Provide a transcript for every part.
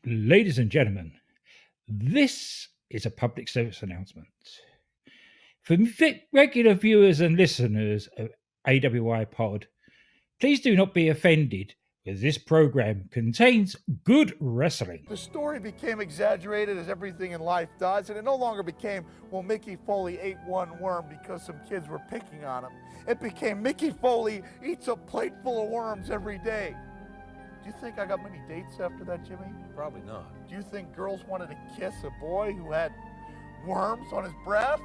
Ladies and gentlemen, this is a public service announcement. For regular viewers and listeners of AWI Pod, please do not be offended, as this program contains good wrestling. The story became exaggerated as everything in life does, and it no longer became, well, Mickey Foley ate one worm because some kids were picking on him. It became Mickey Foley eats a plate full of worms every day. Do you think I got many dates after that, Jimmy? Probably not. Do you think girls wanted to kiss a boy who had worms on his breath?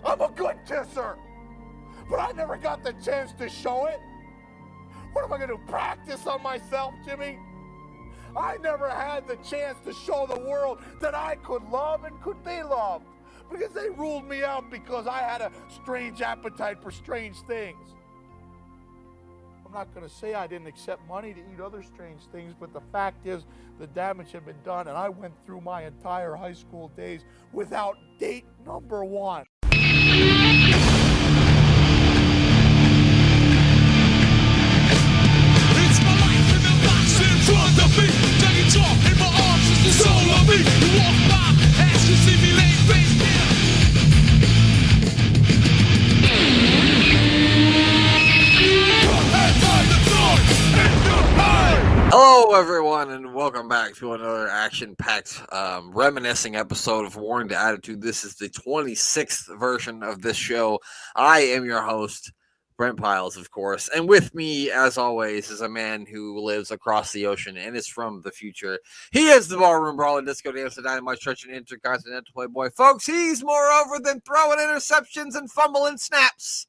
I'm a good kisser, but I never got the chance to show it. What am I going to practice on myself, Jimmy? I never had the chance to show the world that I could love and could be loved, because they ruled me out because I had a strange appetite for strange things. I'm not going to say I didn't accept money to eat other strange things, but the fact is the damage had been done, and I went through my entire high school days without date number one. It's my life in the box in front of me. Take it off in my arms, it's the soul of me. You walk by, as you see me laying face down. Hello, everyone, and welcome back to another action-packed, reminiscing episode of Warring to Attitude. This is the 26th version of this show. I am your host, Brent Piles, of course, and with me, as always, is a man who lives across the ocean and is from the future. He is the ballroom brawler, disco dancer, dynamite stretch, and intercontinental playboy. Folks, he's more over than throwing interceptions and fumbling snaps.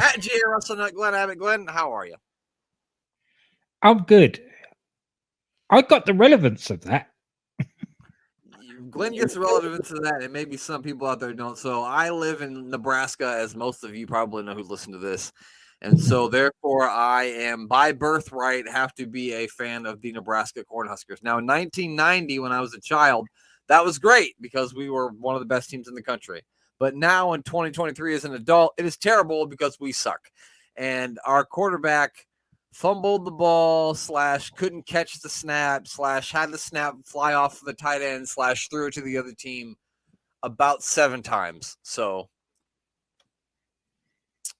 At GA WrestleNut, Glenn Abbott. Glenn, how are you? I'm good. I got the relevance of that. Glenn gets relevance to that, and maybe some people out there don't. So I live in Nebraska, as most of you probably know who listen to this. And so therefore I am by birthright have to be a fan of the Nebraska Cornhuskers. Now in 1990, when I was a child, that was great because we were one of the best teams in the country. But now in 2023 as an adult, it is terrible because we suck. And our quarterback fumbled the ball / couldn't catch the snap / had the snap fly off the tight end / threw it to the other team about 7 times. So,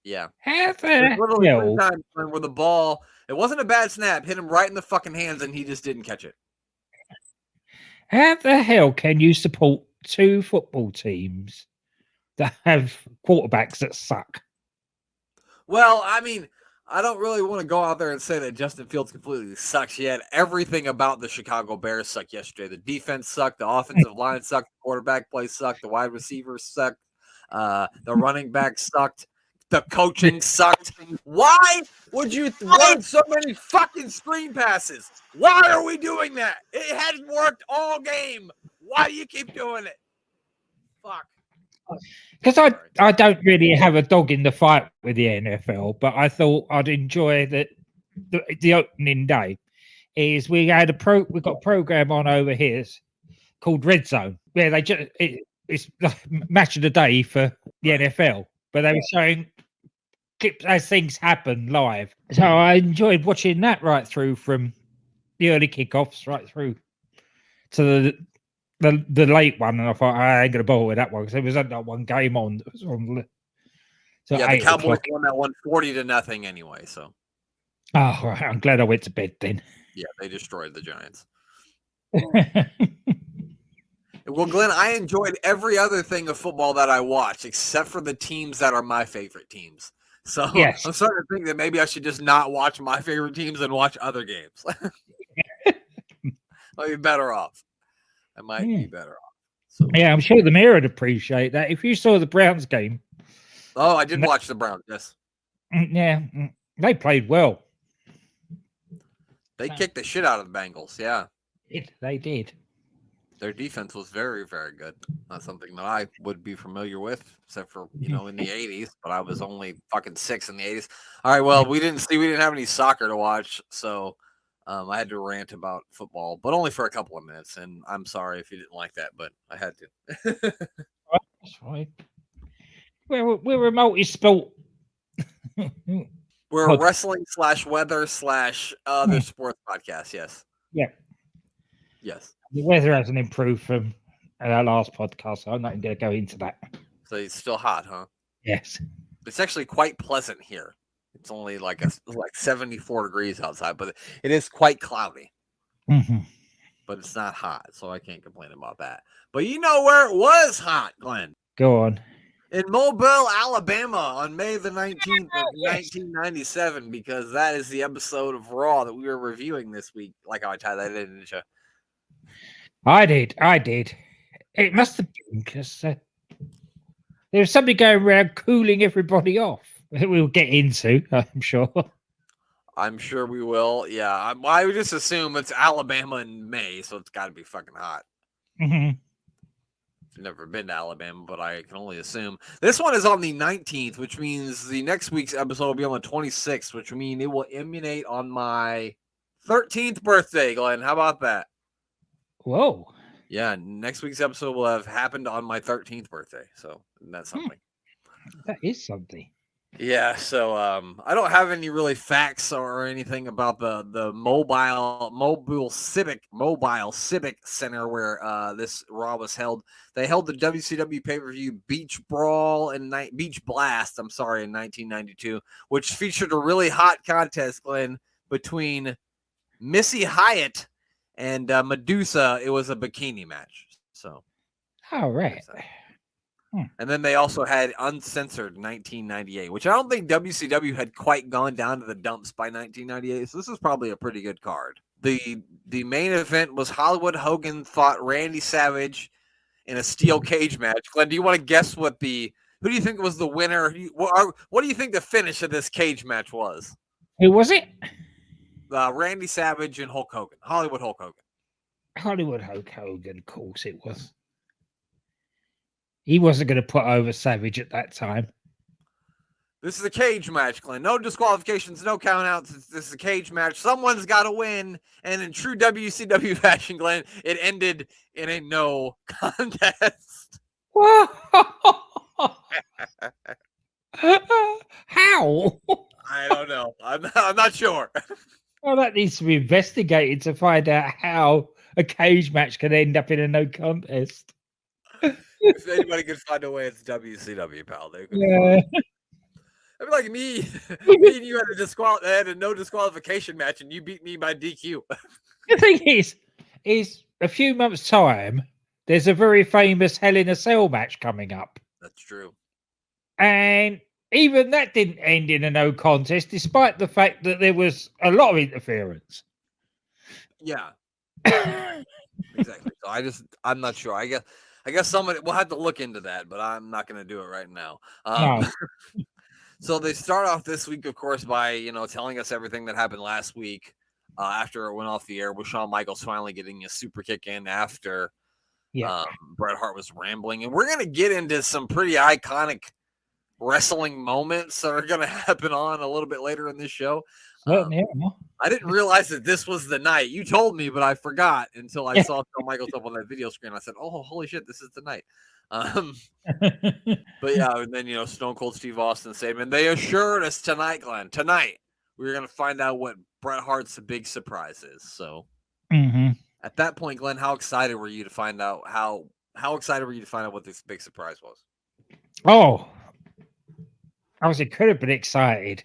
yeah. Literally 3 times where the ball, it wasn't a bad snap, hit him right in the fucking hands and he just didn't catch it. How the hell can you support 2 football teams that have quarterbacks that suck? Well, I mean, I don't really want to go out there and say that Justin Fields completely sucks. He had everything about the Chicago Bears suck yesterday. The defense sucked. The offensive line sucked. The quarterback play sucked. The wide receivers sucked. The running back sucked. The coaching sucked. Why would you run so many fucking screen passes? Why are we doing that? It hadn't worked all game. Why do you keep doing it? Fuck. Because I don't really have a dog in the fight with the NFL, but I thought I'd enjoy the opening day. Is we got a program on over here called Red Zone, where it's like match of the day for the NFL, but they were showing clips as things happen live. So I enjoyed watching that right through from the early kickoffs right through to the late one, and I thought I ain't gonna bother with that one because there was only one game on. It was on. So yeah, the Cowboys won that one 40-0 anyway. So, oh, right. I'm glad I went to bed then. Yeah, they destroyed the Giants. Well, Glenn, I enjoyed every other thing of football that I watched, except for the teams that are my favorite teams. So yes. I'm starting to think that maybe I should just not watch my favorite teams and watch other games. I'll be better off. I might be better off. So. Yeah, I'm sure the mayor would appreciate that. If you saw the Browns game. Oh, I did watch the Browns, yes. Yeah, they played well. They kicked the shit out of the Bengals, yeah. They did. Their defense was very, very good. Not something that I would be familiar with, except for, in the 80s, but I was only fucking 6 in the 80s. All right, well, we didn't have any soccer to watch, so I had to rant about football, but only for a couple of minutes, and I'm sorry if you didn't like that, but I had to. That's fine. We're a multi-sport. We're a wrestling /weather / other sports podcast, yes. Yeah. Yes. The weather hasn't improved from our last podcast, so I'm not going to go into that. So it's still hot, huh? Yes. It's actually quite pleasant here. It's only like 74 degrees outside, but it is quite cloudy. Mm-hmm. But it's not hot, so I can't complain about that. But you know where it was hot, Glenn? Go on. In Mobile, Alabama on May the 19th of 1997, because that is the episode of Raw that we were reviewing this week. Like how I tied that in, didn't you? I did. It must have been because there was somebody going around cooling everybody off. We'll get into, I'm sure. I'm sure we will. Yeah, I would just assume it's Alabama in May, so it's got to be fucking hot. Mm-hmm. I've never been to Alabama, but I can only assume. This one is on the 19th, which means the next week's episode will be on the 26th, which means it will emanate on my 13th birthday, Glenn. How about that? Whoa. Yeah, next week's episode will have happened on my 13th birthday, so that's something. That is something. Yeah, so I don't have any really facts or anything about the mobile civic center where this Raw was held. They held the WCW pay-per-view Beach Blast, in 1992, which featured a really hot contest, Glenn, between Missy Hyatt and Medusa. It was a bikini match. So, all right. And then they also had Uncensored 1998, which I don't think WCW had quite gone down to the dumps by 1998. So this is probably a pretty good card. The main event was Hollywood Hogan fought Randy Savage in a steel cage match. Glenn, do you want to guess who do you think was the winner? What do you think the finish of this cage match was? Who was it? Randy Savage and Hulk Hogan. Hollywood Hulk Hogan. Hollywood Hulk Hogan, of course it was. He wasn't going to put over Savage at that time. This is a cage match, Glenn. No disqualifications, no countouts. This is a cage match. Someone's got to win. And in true WCW fashion, Glenn, it ended in a no contest. How? I don't know. I'm not sure. Well, that needs to be investigated to find out how a cage match can end up in a no contest. If anybody can find a way, it's WCW, pal. Yeah. I mean, like me and you had a no disqualification match, and you beat me by DQ. The thing is a few months' time, there's a very famous Hell in a Cell match coming up. That's true. And even that didn't end in a no contest, despite the fact that there was a lot of interference. Yeah. Exactly. So I'm not sure. I guess somebody we'll have to look into that, but I'm not going to do it right now. No. So they start off this week, of course, by telling us everything that happened last week after it went off the air, with Shawn Michaels finally getting a super kick in after Bret Hart was rambling, and we're going to get into some pretty iconic wrestling moments that are going to happen on a little bit later in this show. I didn't realize that this was the night. You told me, but I forgot until I saw Shawn Michaels up on that video screen. I said, "Oh, holy shit, this is the night." But yeah, and then Stone Cold Steve Austin said, and they assured us tonight, Glenn, we're going to find out what Bret Hart's big surprise is. So at that point, Glenn, how excited were you to find out how excited were you to find out what this big surprise was? Oh, I was incredibly excited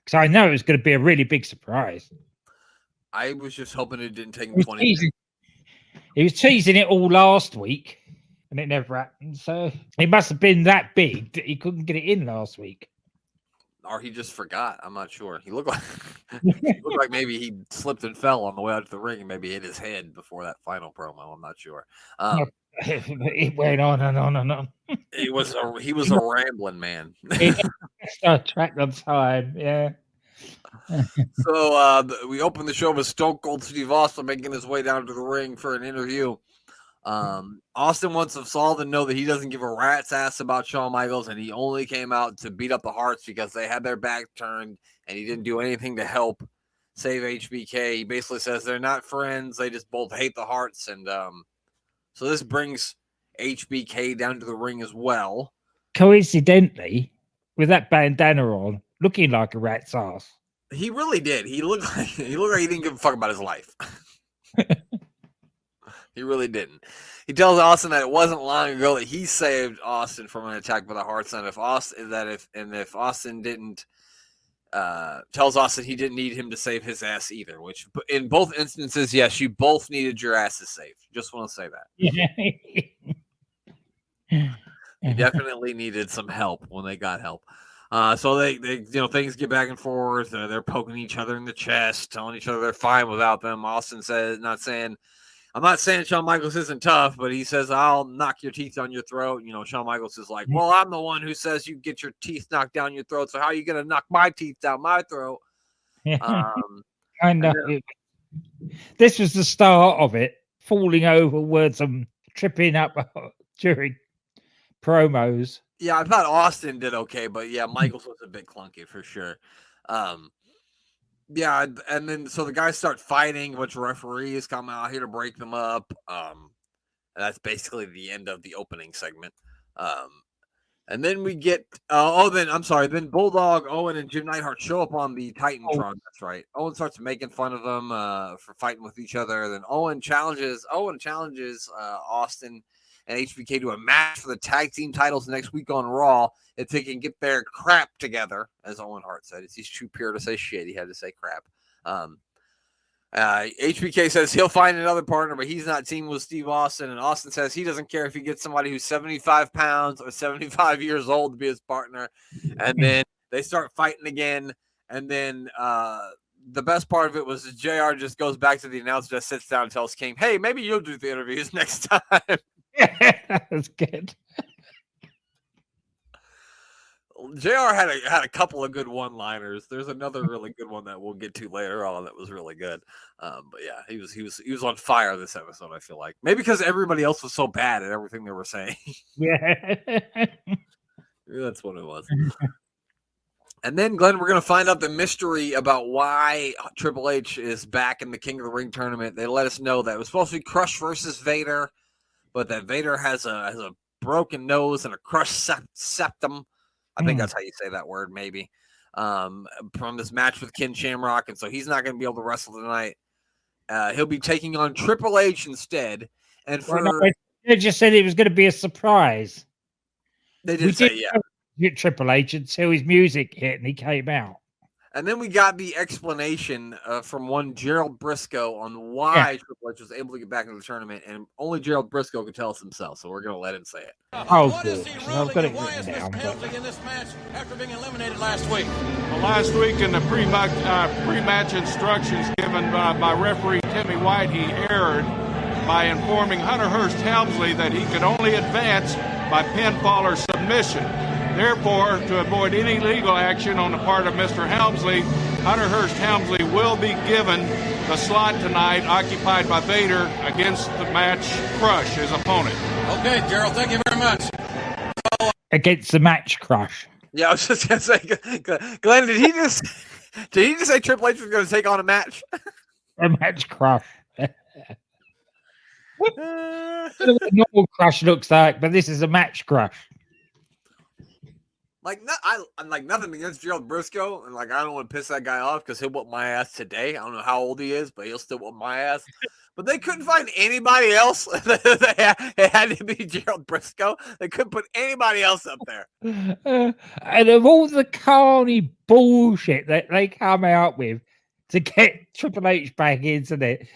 because I know it was going to be a really big surprise. I was just hoping it didn't take him 20 minutes. He was teasing it all last week, and it never happened. So it must have been that big that he couldn't get it in last week. Or he just forgot. I'm not sure. He looked like maybe he slipped and fell on the way out to the ring and maybe hit his head before that final promo. I'm not sure. It went on and on and on. He was a rambling man. Track on time, yeah. So we opened the show with Stone Cold Steve Austin making his way down to the ring for an interview. Austin wants us all to know that he doesn't give a rat's ass about Shawn Michaels, and he only came out to beat up the Harts because they had their back turned, and he didn't do anything to help save HBK. He basically says they're not friends; they just both hate the Harts, and so this brings HBK down to the ring as well. Coincidentally, with that bandana on, looking like a rat's ass. He really did. He looked like he didn't give a fuck about his life. He really didn't. He tells Austin that it wasn't long ago that he saved Austin from an attack by the Harts, and if Austin didn't tells Austin he didn't need him to save his ass either. Which in both instances, yes, you both needed your asses saved. Just want to say that. You definitely needed some help when they got help. So they things get back and forth. They're poking each other in the chest, telling each other they're fine without them. Austin says, I'm not saying Shawn Michaels isn't tough, but he says, I'll knock your teeth down your throat. Shawn Michaels is like, well, I'm the one who says you get your teeth knocked down your throat. So how are you going to knock my teeth down my throat? I know. This was the start of it, falling over words and tripping up during promos. Yeah, I thought Austin did okay, but yeah, Michaels was a bit clunky for sure. Yeah, and then so the guys start fighting, a bunch of referees come out here to break them up. And that's basically the end of the opening segment. And then we get then Bulldog, Owen, and Jim Neidhart show up on the Titantron. That's right. Owen starts making fun of them for fighting with each other. Then Owen challenges Austin and HBK to a match for the tag team titles next week on Raw if they can get their crap together, as Owen Hart said. He's too pure to say shit. He had to say crap. HBK says he'll find another partner, but he's not teaming with Steve Austin. And Austin says he doesn't care if he gets somebody who's 75 pounds or 75 years old to be his partner. And then they start fighting again. And then the best part of it was JR just goes back to the announcer, just sits down and tells King, hey, maybe you'll do the interviews next time. That's good. JR had a couple of good one-liners. There's another really good one that we'll get to later on that was really good. But yeah, he was on fire this episode, I feel like. Maybe because everybody else was so bad at everything they were saying. Yeah. That's what it was. And then, Glenn, we're going to find out the mystery about why Triple H is back in the King of the Ring tournament. They let us know that it was supposed to be Crush versus Vader, but that Vader has a broken nose and a crushed septum. I think that's how you say that word, maybe, from this match with Ken Shamrock. And so he's not going to be able to wrestle tonight. He'll be taking on Triple H instead. And they just said it was going to be a surprise. They did say, yeah. Triple H until his music hit and he came out. And then we got the explanation from one Gerald Briscoe on why Triple H was able to get back into the tournament, and only Gerald Briscoe could tell us himself, so we're going to let him say it. Oh, good. I've got it written down. In this match after being eliminated last week? Well, last week in the pre-match instructions given by referee Timmy White, he erred by informing Hunter Hearst Helmsley that he could only advance by pinfall or submission. Therefore, to avoid any legal action on the part of Mr. Helmsley, Hunter Hearst Helmsley will be given the slot tonight occupied by Vader against the match Crush, his opponent. Okay, Gerald, thank you very much. Against the match Crush. Yeah, I was just going to say, Glenn, did he just say Triple H was going to take on a match? A match Crush. I don't know what a normal Crush looks like, but this is a match Crush. I'm like nothing against Gerald Briscoe, and I don't want to piss that guy off because he'll whoop my ass today. I don't know how old he is, but he'll still whoop my ass. But they couldn't find anybody else. It had to be Gerald Briscoe. They couldn't put anybody else up there. And of all the carny bullshit that they come out with to get Triple H back into it,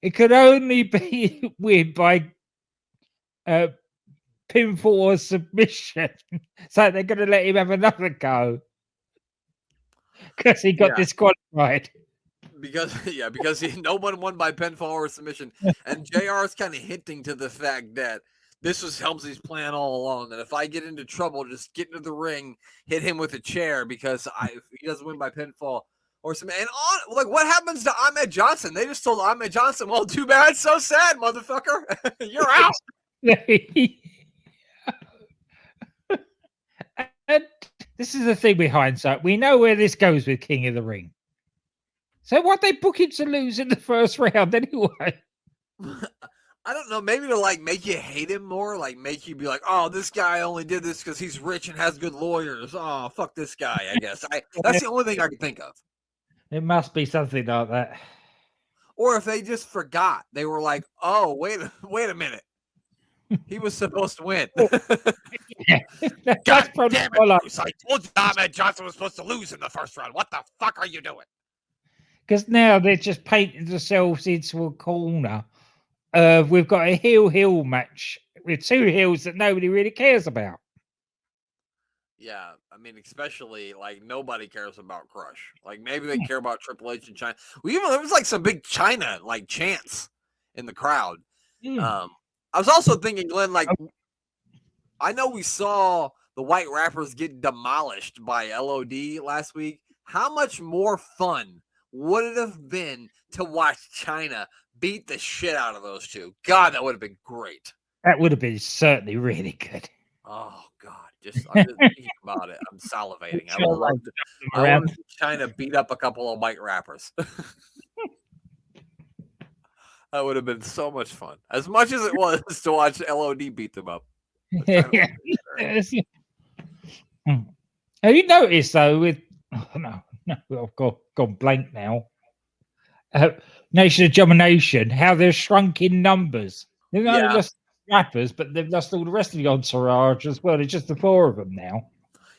it could only be win by pinfall or submission. So they're going to let him have another go because he got disqualified. Because no one won by pinfall or submission. And JR is kind of hinting to the fact that this was Helmsley's plan all along, that if I get into trouble, just get into the ring, hit him with a chair because if he doesn't win by pinfall or something. And what happens to Ahmed Johnson? They just told Ahmed Johnson, well, too bad, so sad, motherfucker. You're out. And this is the thing with hindsight. We know where this goes with King of the Ring. So why'd they book him to lose in the first round anyway? I don't know. Maybe to make you hate him more, make you be like, oh, this guy only did this because he's rich and has good lawyers. Oh, fuck this guy, I guess. That's the only thing I can think of. It must be something like that. or if they just forgot. They were like, "Oh, wait a minute, he was supposed to win." Yeah. God damn it, Bruce. I told you Ahmed Johnson was supposed to lose in the first round. What the fuck are you doing? Because now they're just painting themselves into a corner. We've got a heel match with two heels that nobody really cares about. Yeah, I mean, especially like nobody cares about Crush. Like maybe they care about Triple H and China. There was like some big China like chants in the crowd. I was also thinking, Glenn, like I know we saw the White Rappers get demolished by LOD last week. How much more fun would it have been to watch China beat the shit out of those two? God, that would have been great. That would have been certainly really good. Oh God, I'm just thinking about it. I'm salivating. I would love to. I want to see China beat up a couple of white rappers. That would have been so much fun. As much as it was to watch LOD beat them up. Have you noticed though? I've gone blank now. Nation of Domination, how they're shrunk in numbers. They're not just rappers, but they've lost all the rest of the entourage as well. It's just the four of them now.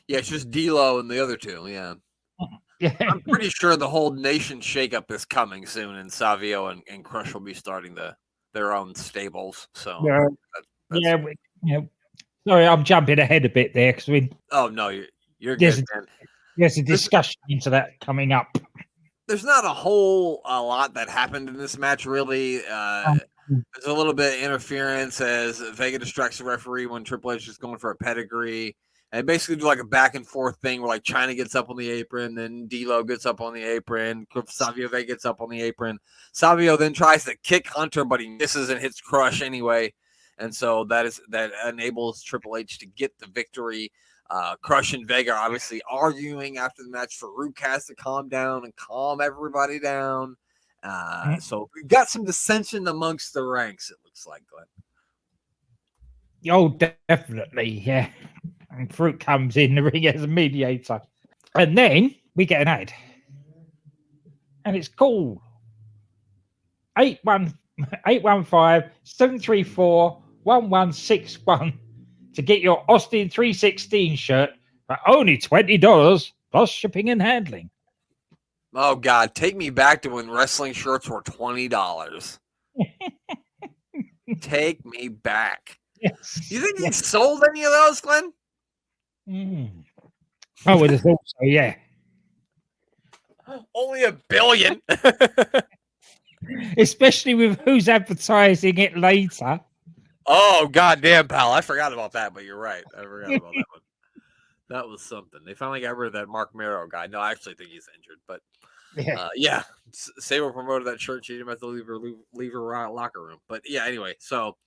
Yeah, it's just D-Lo and the other two. Yeah. I'm pretty sure the whole nation shakeup is coming soon, and Savio and Crush will be starting their own stables. So sorry, I'm jumping ahead a bit there because oh no, you're good, man. There's a discussion into that coming up. There's not a lot that happened in this match, really. There's a little bit of interference as Vega distracts the referee when Triple H is going for a pedigree. And basically do like a back and forth thing where like China gets up on the apron, then D'Lo gets up on the apron, Savio Vega gets up on the apron. Savio then tries to kick Hunter, but he misses and hits Crush anyway. And so that enables Triple H to get the victory. Crush and Vega are obviously arguing after the match. Farouk has to calm down and calm everybody down. So we got some dissension amongst the ranks, it looks like, Glenn. Oh, definitely, yeah. And Farouk comes in the ring as a mediator. And then we get an ad. And it's called 815-734-1161 to get your Austin 316 shirt for only $20 plus shipping and handling. Oh, God. Take me back to when wrestling shirts were $20. Take me back. Yes. You think he sold any of those, Glenn? I would have thought so, yeah. Only $1 billion. Especially with who's advertising it later. Oh, goddamn, pal. I forgot about that, but you're right. I forgot about that one. That was something. They finally got rid of that Mark Mero guy. No, I actually think he's injured, but yeah. Sable promoted that shirt. She didn't have to leave her locker room. But yeah, anyway, so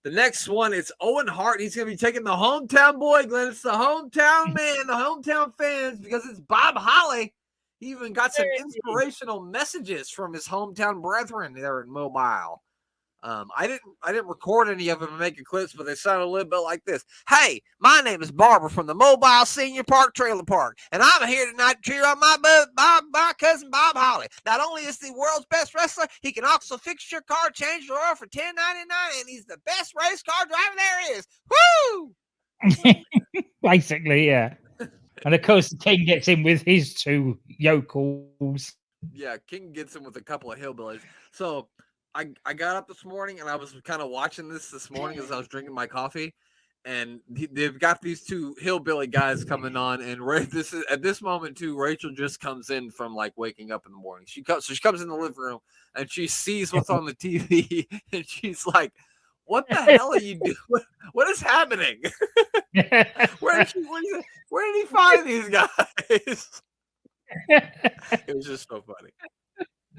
the next one is Owen Hart. He's going to be taking the hometown boy, Glenn. It's the hometown man, the hometown fans, because it's Bob Holly. He even got some inspirational messages from his hometown brethren there in Mobile. I didn't record any of them and make clips, but they sound a little bit like this. Hey, my name is Barbara from the Mobile Senior Park Trailer Park, and I'm here tonight to cheer on my cousin Bob Holly. Not only is he the world's best wrestler, he can also fix your car, change your oil for $10.99, and he's the best race car driver there is. Woo! Basically, yeah. And of course, the King gets in with his two yokels. Yeah, King gets in with a couple of hillbillies. So I got up this morning and I was kind of watching this morning as I was drinking my coffee, and they've got these two hillbilly guys coming on, and this is at this moment too. Rachel just comes in from like waking up in the morning. She comes in the living room and she sees what's on the TV, and she's like, "What the hell are you doing? What is happening? Where did he find these guys?" It was just so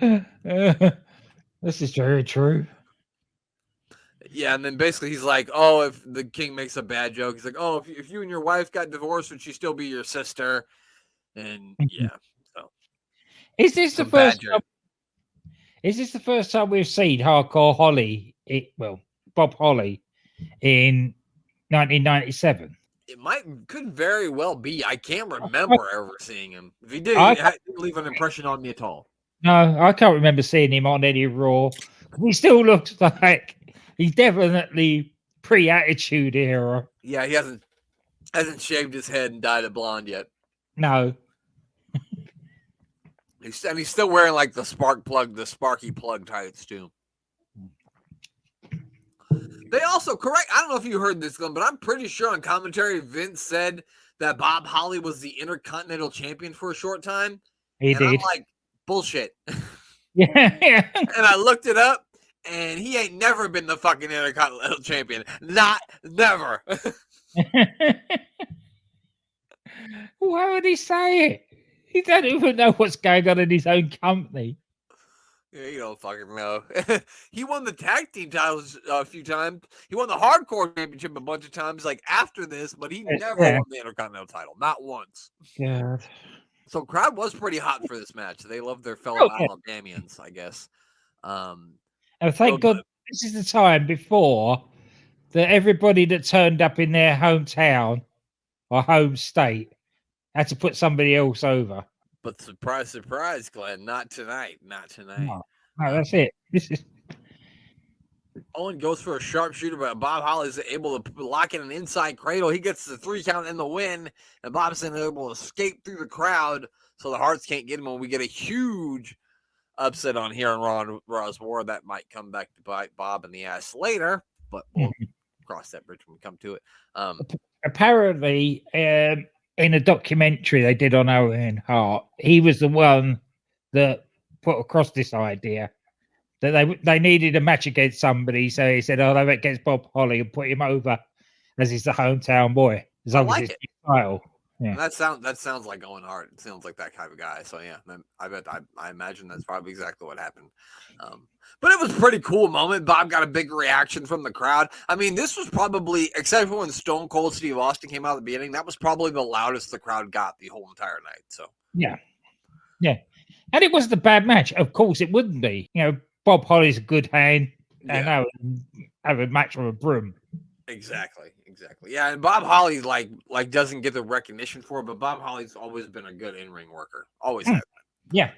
funny. This is very true. Yeah, and then basically he's like, "Oh, if the King makes a bad joke, he's like, oh, if you and your wife got divorced, would she still be your sister?" And yeah, so is this the first time? Is this the first time we've seen Hardcore Holly? Bob Holly in 1997. It could very well be. I can't remember ever seeing him. If he did, he didn't leave an impression on me at all. No, I can't remember seeing him on any Raw. He still looks like he's definitely pre-Attitude Era. Yeah, he hasn't shaved his head and dyed it blonde yet. No. He's still wearing like the Sparky Plug tights too. They also correct. I don't know if you heard this, Glenn, but I'm pretty sure on commentary Vince said that Bob Holly was the Intercontinental Champion for a short time. He and did. I'm like, bullshit. Yeah. And I looked it up, and he ain't never been the fucking Intercontinental Champion. Never. Why would he say it? He doesn't even know what's going on in his own company. Yeah, you don't fucking know. He won the tag team titles a few times. He won the Hardcore Championship a bunch of times, like after this, but he never won the Intercontinental title, not once. God. So crowd was pretty hot for this match. They loved their fellow Alabamians, I guess. And thank God this is the time before that everybody that turned up in their hometown or home state had to put somebody else over. But surprise, surprise, Glenn, not tonight. Not tonight. No, that's it. This is Owen goes for a sharpshooter, but Bob Holly's able to lock in an inside cradle. He gets the 3 count in the win, and Bob's able to escape through the crowd so the Hearts can't get him. And we get a huge upset on here on Raw's War. That might come back to bite Bob in the ass later, but we'll cross that bridge when we come to it. Apparently, in a documentary they did on Owen Hart, he was the one that put across this idea that they needed a match against somebody. So he said, "Oh, they went against Bob Holly and put him over as he's the hometown boy." As long as it's his style. Yeah. That sounds like Owen Hart. It sounds like that kind of guy. So yeah, I imagine that's probably exactly what happened. But it was a pretty cool moment. Bob got a big reaction from the crowd. I mean, this was probably, except for when Stone Cold Steve Austin came out at the beginning, that was probably the loudest the crowd got the whole entire night. So yeah. And it wasn't a bad match. Of course, it wouldn't be. You know, Bob Holly's a good hand, and have a match with a broom. Exactly. Yeah, and Bob Holly like doesn't get the recognition for it, but Bob Holly's always been a good in-ring worker. Always has been. Yeah.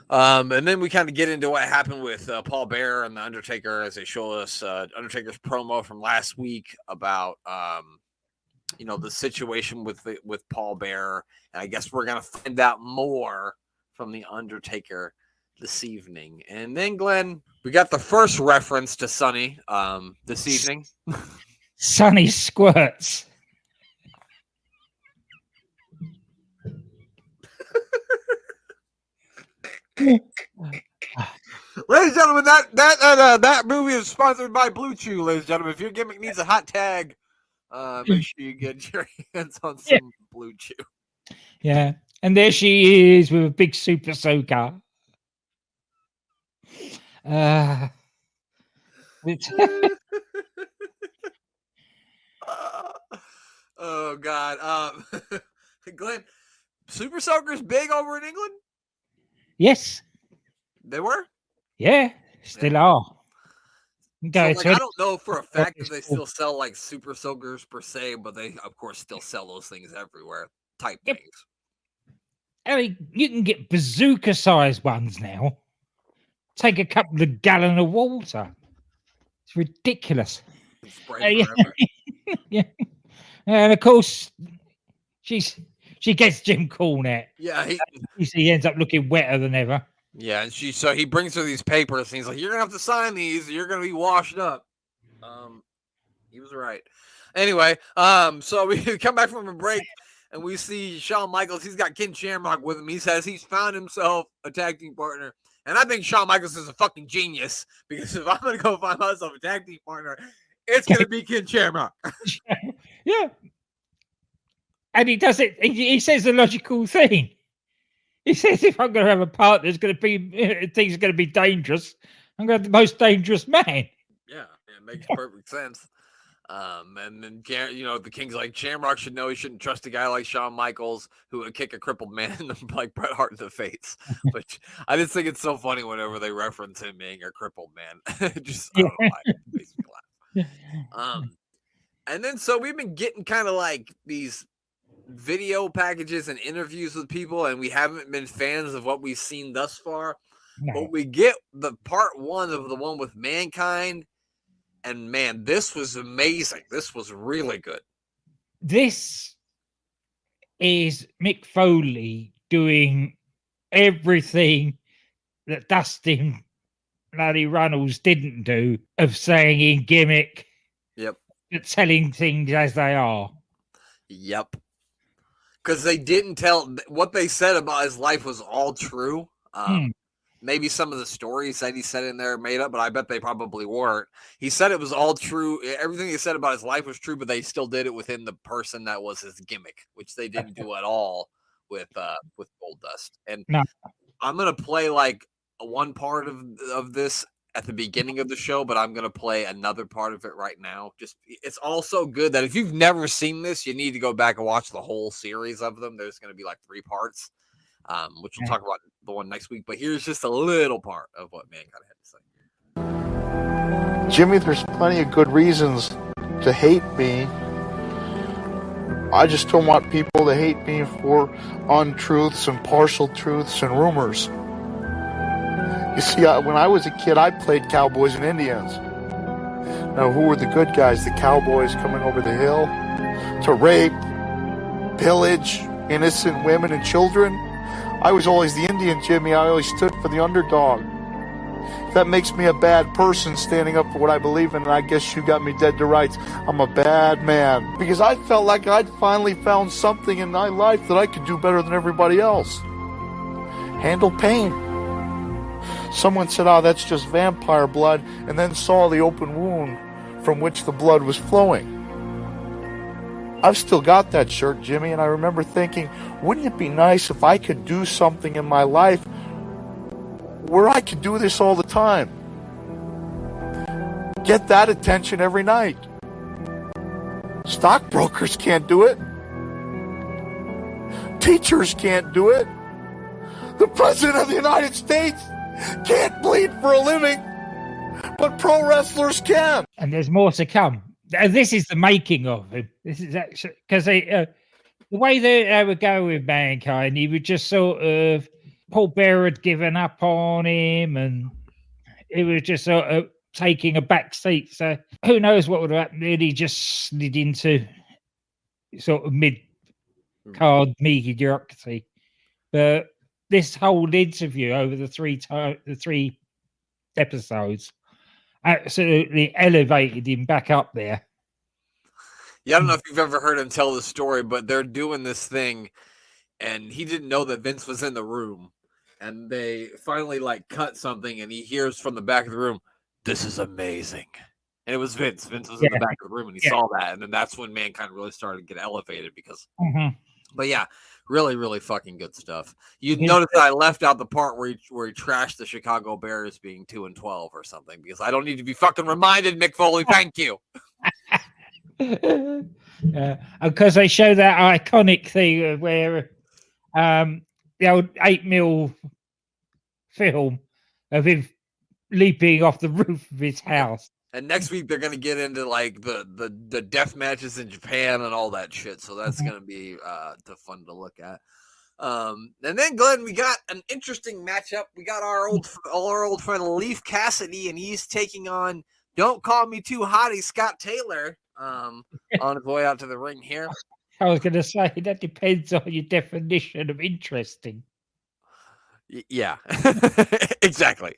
And then we kind of get into what happened with Paul Bearer and the Undertaker as they show us Undertaker's promo from last week about the situation with Paul Bearer, and I guess we're gonna find out more from the Undertaker this evening. And then, Glenn, we got the first reference to Sonny this evening. Sonny squirts. Ladies and gentlemen, that movie is sponsored by Blue Chew. Ladies and gentlemen, if your gimmick needs a hot tag, make sure you get your hands on some Blue Chew. Yeah, and there she is with a big super soaker. Oh God, Glenn, super soakers big over in England? Yes, they were. Yeah, still are. So, I don't know for a fact that they still sell like super soakers per se, but they of course still sell those things everywhere. Type things. I mean, you can get bazooka-sized ones now. Take a couple of gallons of water. It's ridiculous. Yeah. And of course, she gets Jim Cornette. Yeah, he ends up looking wetter than ever. Yeah, and he brings her these papers, and he's like, "You're gonna have to sign these. Or you're gonna be washed up." He was right. Anyway, so we come back from a break, and we see Shawn Michaels. He's got Ken Shamrock with him. He says he's found himself a tag team partner. And I think Shawn Michaels is a fucking genius, because if I'm going to go find myself a tag team partner, it's going to be Ken Shamrock. Yeah. And he does it. He says the logical thing. He says, if I'm going to have a partner, things are going to be dangerous, I'm going to have the most dangerous man. Yeah, it makes perfect sense. And then, the King's like, Shamrock should know he shouldn't trust a guy like Shawn Michaels who would kick a crippled man like Bret Hart in the face. Which I just think it's so funny whenever they reference him being a crippled man. I don't know why. It makes me laugh. And then so we've been getting kind of like these video packages and interviews with people, and we haven't been fans of what we've seen thus far. No. But we get the part 1 of the one with Mankind, and man, this was amazing. This was really good. This is Mick Foley doing everything that Dustin bloody Runnels didn't do, of saying in gimmick, Yep. but telling things as they are. Yep. Because they didn't tell what they said about his life was all true. Maybe some of the stories that he said in there made up, but I bet they probably weren't. He said it was all true. Everything he said about his life was true, but they still did it within the person that was his gimmick, which they didn't do at all with Goldust. And No. I'm gonna play like one part of this at the beginning of the show, but I'm gonna play another part of it right now. Just it's all so good that if you've never seen this, you need to go back and watch the whole series of them. There's gonna be like 3 parts. Which we'll talk about the one next week. But here's just a little part of what Mankind had to say. Jimmy, there's plenty of good reasons to hate me. I just don't want people to hate me for untruths and partial truths and rumors. You see, when I was a kid, I played cowboys and Indians. Now, who were the good guys? The cowboys coming over the hill to rape, pillage innocent women and children? I was always the Indian, Jimmy. I always stood for the underdog. That makes me a bad person standing up for what I believe in, and I guess you got me dead to rights. I'm a bad man. Because I felt like I'd finally found something in my life that I could do better than everybody else. Handle pain. Someone said, oh, that's just vampire blood, and then saw the open wound from which the blood was flowing. I've still got that shirt, Jimmy, and I remember thinking, wouldn't it be nice if I could do something in my life where I could do this all the time? Get that attention every night. Stockbrokers can't do it. Teachers can't do it. The President of the United States can't bleed for a living, but pro wrestlers can. And there's more to come. This is the making of him. This is actually because the way they would go with Mankind, he would just sort of Paul Bearer had given up on him, and it was just sort of taking a back seat. So who knows what would have happened? He just slid into sort of mid-card mediocrity. But this whole interview over the 3 episodes absolutely elevated him back up there. Yeah, I don't know if you've ever heard him tell the story, but they're doing this thing, and he didn't know that Vince was in the room, and they finally like cut something, and he hears from the back of the room, "This is amazing," and it was Vince. Vince was in the back of the room, and he saw that, and then that's when Mankind really started to get elevated because. But yeah, really, really fucking good stuff. You notice that I left out the part where he trashed the Chicago Bears being 2-12 or something because I don't need to be fucking reminded, Mick Foley. Thank you. Because they show that iconic thing where the old 8mm film of him leaping off the roof of his house. And next week they're gonna get into like the death matches in Japan and all that shit. So that's gonna be fun to look at. And then Glenn, we got an interesting matchup. We got our old friend Leif Cassidy, and he's taking on Don't Call Me Too Hottie Scott Taylor on his way out to the ring here. I was gonna say that depends on your definition of interesting. Yeah, exactly.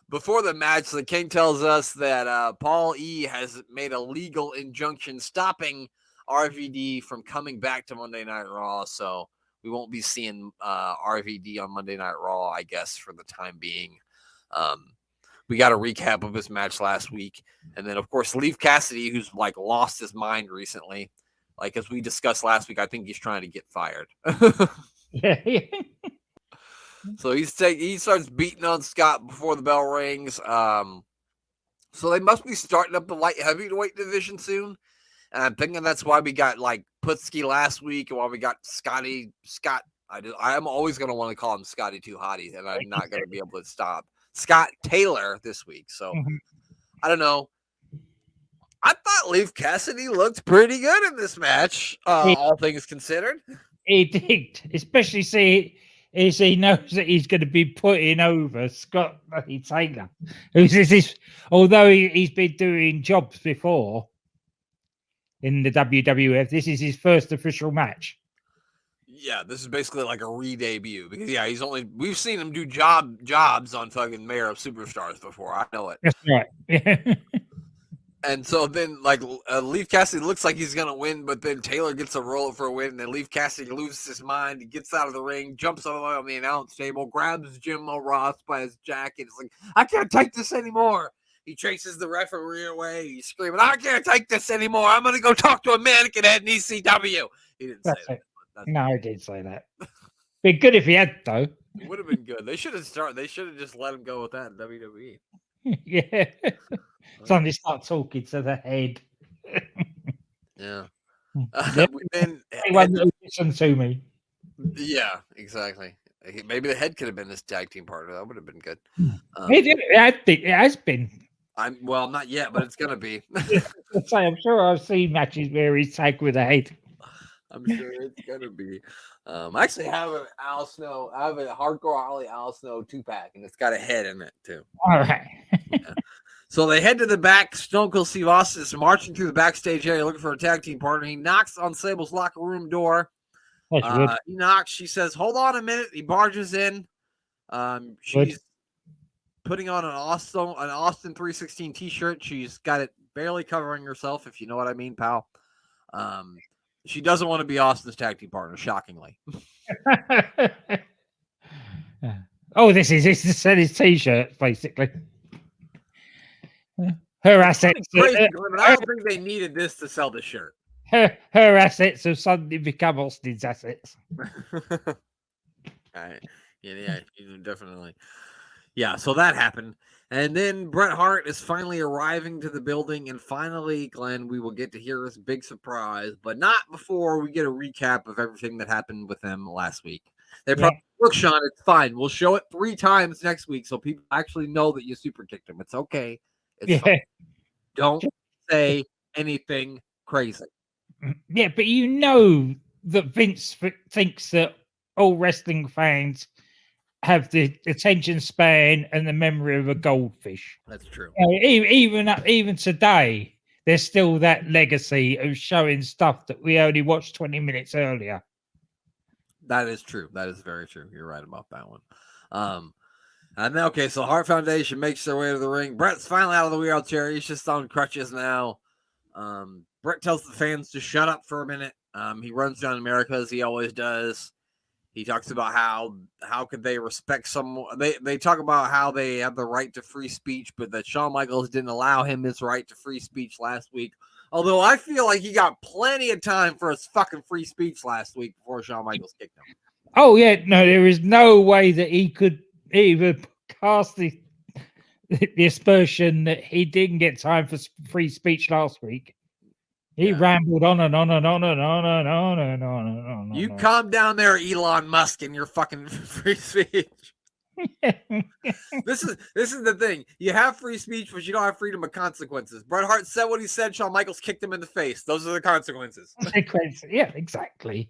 Before the match, the King tells us that Paul E has made a legal injunction stopping RVD from coming back to Monday Night Raw. So we won't be seeing RVD on Monday Night Raw, I guess, for the time being. We got a recap of his match last week. And then, of course, Leif Cassidy, who's like lost his mind recently. Like, as we discussed last week, I think he's trying to get fired. Yeah. So he starts beating on Scott before the bell rings. So they must be starting up the light heavyweight division soon. And I'm thinking that's why we got like Putski last week and why we got Scott. I'm always going to want to call him Scotty Too Hottie, and I'm not going to be able to stop Scott Taylor this week. So I don't know. I thought Leif Cassidy looked pretty good in this match, all things considered. He did, especially as he knows that he's going to be putting over Scott Taylor, although he's been doing jobs before in the WWF. This is his first official match. Yeah, this is basically like a re-debut because we've seen him do jobs on fucking Mayor of Superstars before. I know it. That's right. And so then, like, Leif Cassidy looks like he's going to win, but then Taylor gets a roll for a win, and then Leif Cassidy loses his mind. He gets out of the ring, jumps on the announce table, grabs Jim Ross by his jacket. He's like, I can't take this anymore. He chases the referee away. He's screaming, I can't take this anymore. I'm going to go talk to a mannequin head in ECW. He didn't say that. No, I didn't say that. Be good if he had, though. It would have been good. They should have just let him go with that in WWE. Yeah. Suddenly start talking to the head. Yeah. Anyone that listen to me. Yeah, exactly. Maybe the head could have been this tag team partner. That would have been good. It has been. I'm not yet, but it's gonna be. I'm sure I've seen matches where he's tagged with a head. I'm sure it's gonna be. I actually have an Al Snow. I have a Hardcore Holly Al Snow 2-pack, and it's got a head in it too. All right. Yeah. So they head to the back. Stone Cold Steve Austin is marching through the backstage area looking for a tag team partner. He knocks on Sable's locker room door. He knocks. She says, "Hold on a minute." He barges in. She's putting on an Austin 316 t-shirt. She's got it barely covering herself, if you know what I mean, pal. She doesn't want to be Austin's tag team partner, shockingly. This is to sell his t-shirt, basically. Her assets. Crazy, I don't think they needed this to sell the shirt. Her assets have suddenly become Austin's assets. Right. Yeah, definitely. Yeah, so that happened. And then Bret Hart is finally arriving to the building. And finally, Glenn, we will get to hear his big surprise, but not before we get a recap of everything that happened with them last week. They probably, look, Sean, it's fine. We'll show it 3 times next week so people actually know that you super kicked him. It's okay. It's fine. Don't say anything crazy. Yeah, but you know that Vince thinks that all wrestling fans have the attention span and the memory of a goldfish. That's true. Even today, there's still that legacy of showing stuff that we only watched 20 minutes earlier. That is true. That is very true. You're right about that one. And then, okay, so Hart Foundation makes their way to the ring. Bret's finally out of the wheelchair. He's just on crutches now. Bret tells the fans to shut up for a minute. He runs down America as he always does. He talks about how could they respect someone. They talk about how they have the right to free speech, but that Shawn Michaels didn't allow him his right to free speech last week. Although I feel like he got plenty of time for his fucking free speech last week before Shawn Michaels kicked him. Oh, yeah. No, there is no way that he could even cast the aspersion that he didn't get time for free speech last week. He rambled on and on and on and on and on and on and on. You calm down there, Elon Musk, and your fucking free speech. This is the thing. You have free speech, but you don't have freedom of consequences. Bret Hart said what he said. Shawn Michaels kicked him in the face. Those are the consequences. Yeah, exactly.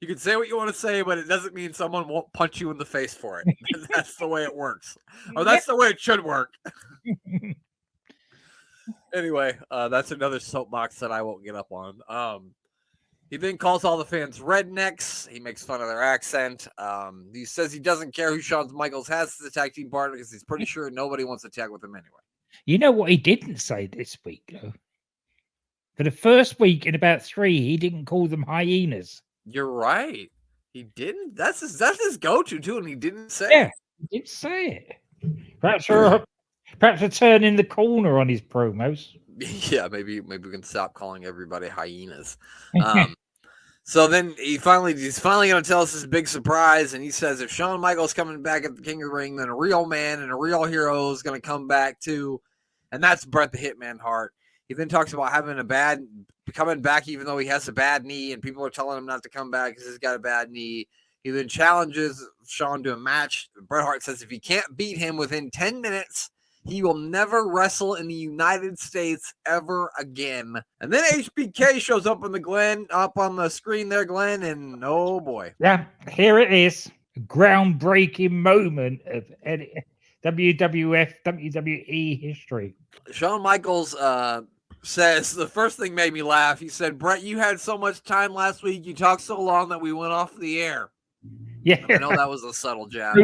You can say what you want to say, but it doesn't mean someone won't punch you in the face for it. That's the way it works. Or that's the way it should work. Anyway, that's another soapbox that I won't get up on. He then calls all the fans rednecks. He makes fun of their accent. He says he doesn't care who Shawn Michaels has as a tag team partner because he's pretty sure nobody wants to tag with him anyway. You know what he didn't say this week, though? For the first week in about 3, he didn't call them hyenas. You're right. He didn't. That's his go-to, too, and he didn't say it. He didn't say it. Perhaps a turn in the corner on his promos. Yeah, maybe we can stop calling everybody hyenas. So then he's finally going to tell us his big surprise, and he says if Shawn Michaels coming back at the King of the Ring, then a real man and a real hero is going to come back too, and that's Bret the Hitman Hart. He then talks about coming back even though he has a bad knee, and people are telling him not to come back because he's got a bad knee. He then challenges Shawn to a match. Bret Hart says if he can't beat him within 10 minutes, He will never wrestle in the United States ever again. And then HBK shows up on the screen there, Glenn, and oh boy. Yeah, here it is. A groundbreaking moment of WWF, WWE history. Shawn Michaels says, the first thing made me laugh. He said, Brett, you had so much time last week. You talked so long that we went off the air. Yeah. I know that was a subtle jab.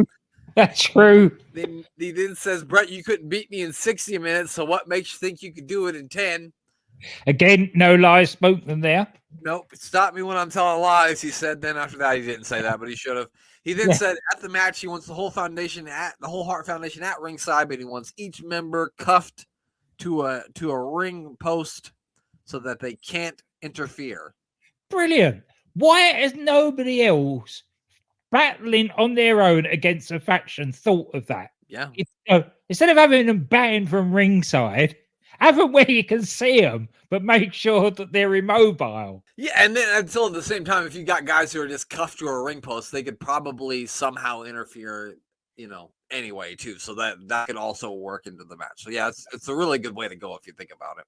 That's true. Then he then says, Brett, you couldn't beat me in 60 minutes, so what makes you think you could do it in 10? Again, no lies spoken there. Nope. Stop me when I'm telling lies, he said. Then after that, he didn't say that, but he should have. He then said at the match, he wants the whole Hart Foundation at ringside, but he wants each member cuffed to a ring post so that they can't interfere. Brilliant. Why has nobody else battling on their own against a faction thought of that? Yeah. Instead of having them banned from ringside, have them where you can see them, but make sure that they're immobile. Yeah, and then until at the same time, if you got guys who are just cuffed to a ring post, they could probably somehow interfere, anyway too. So that could also work into the match. So yeah, it's a really good way to go if you think about it.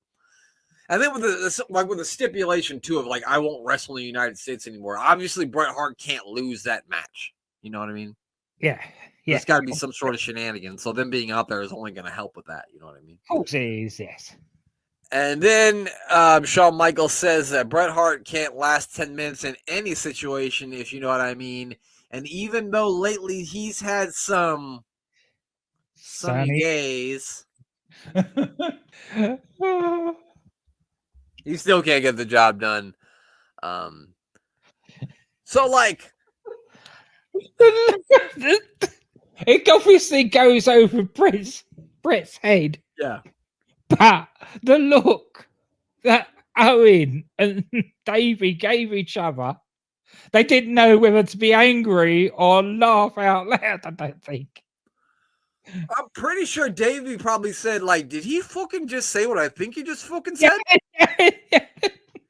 And then with the stipulation too of like, I won't wrestle in the United States anymore. Obviously, Bret Hart can't lose that match. You know what I mean? Yeah. There's got to be some sort of shenanigans. So them being out there is only going to help with that. You know what I mean? Of course it is, yes. And then Shawn Michaels says that Bret Hart can't last 10 minutes in any situation, if you know what I mean. And even though lately he's had some sunny days, he still can't get the job done. So, like... It obviously goes over Bret's head. Yeah. But the look that Owen and Davey gave each other, they didn't know whether to be angry or laugh out loud, I don't think. I'm pretty sure Davey probably said, like, did he fucking just say what I think he just fucking said?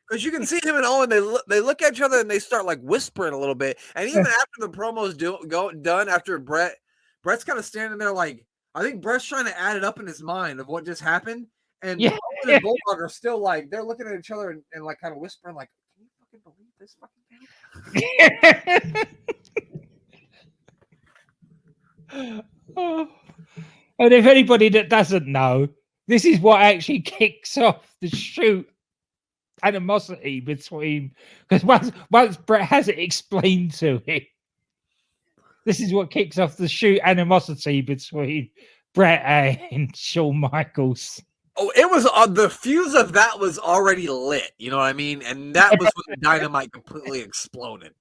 Because you can see him and Owen, they look at each other and they start, like, whispering a little bit. And even after the promo's done, after Bret's kind of standing there like, I think Bret's trying to add it up in his mind of what just happened. And Owen and Bulldog are still like, they're looking at each other and like kind of whispering like, can you fucking believe this fucking thing? And if anybody that doesn't know, this is what actually kicks off the shoot animosity between, because once Bret has it explained to him, this is what kicks off the shoot animosity between Bret and Shawn Michaels. Oh, it was the fuse of that was already lit. You know what I mean? And that was when the dynamite completely exploded.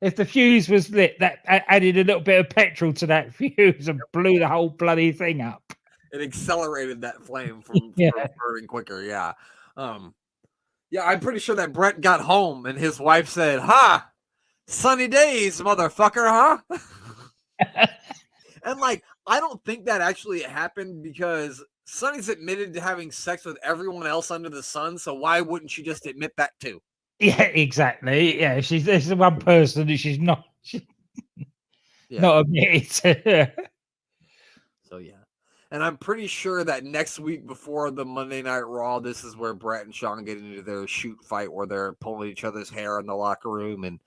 If the fuse was lit, that added a little bit of petrol to that fuse and blew the whole bloody thing up. It accelerated that flame from burning quicker. Yeah. I'm pretty sure that Brent got home and his wife said, sunny days, motherfucker, huh? And like, I don't think that actually happened because Sonny's admitted to having sex with everyone else under the sun. So why wouldn't she just admit that too? Yeah, exactly. Yeah, there's the one person that she's not admitted to. So yeah. And I'm pretty sure that next week before the Monday Night Raw, this is where Bret and Shawn get into their shoot fight where they're pulling each other's hair in the locker room and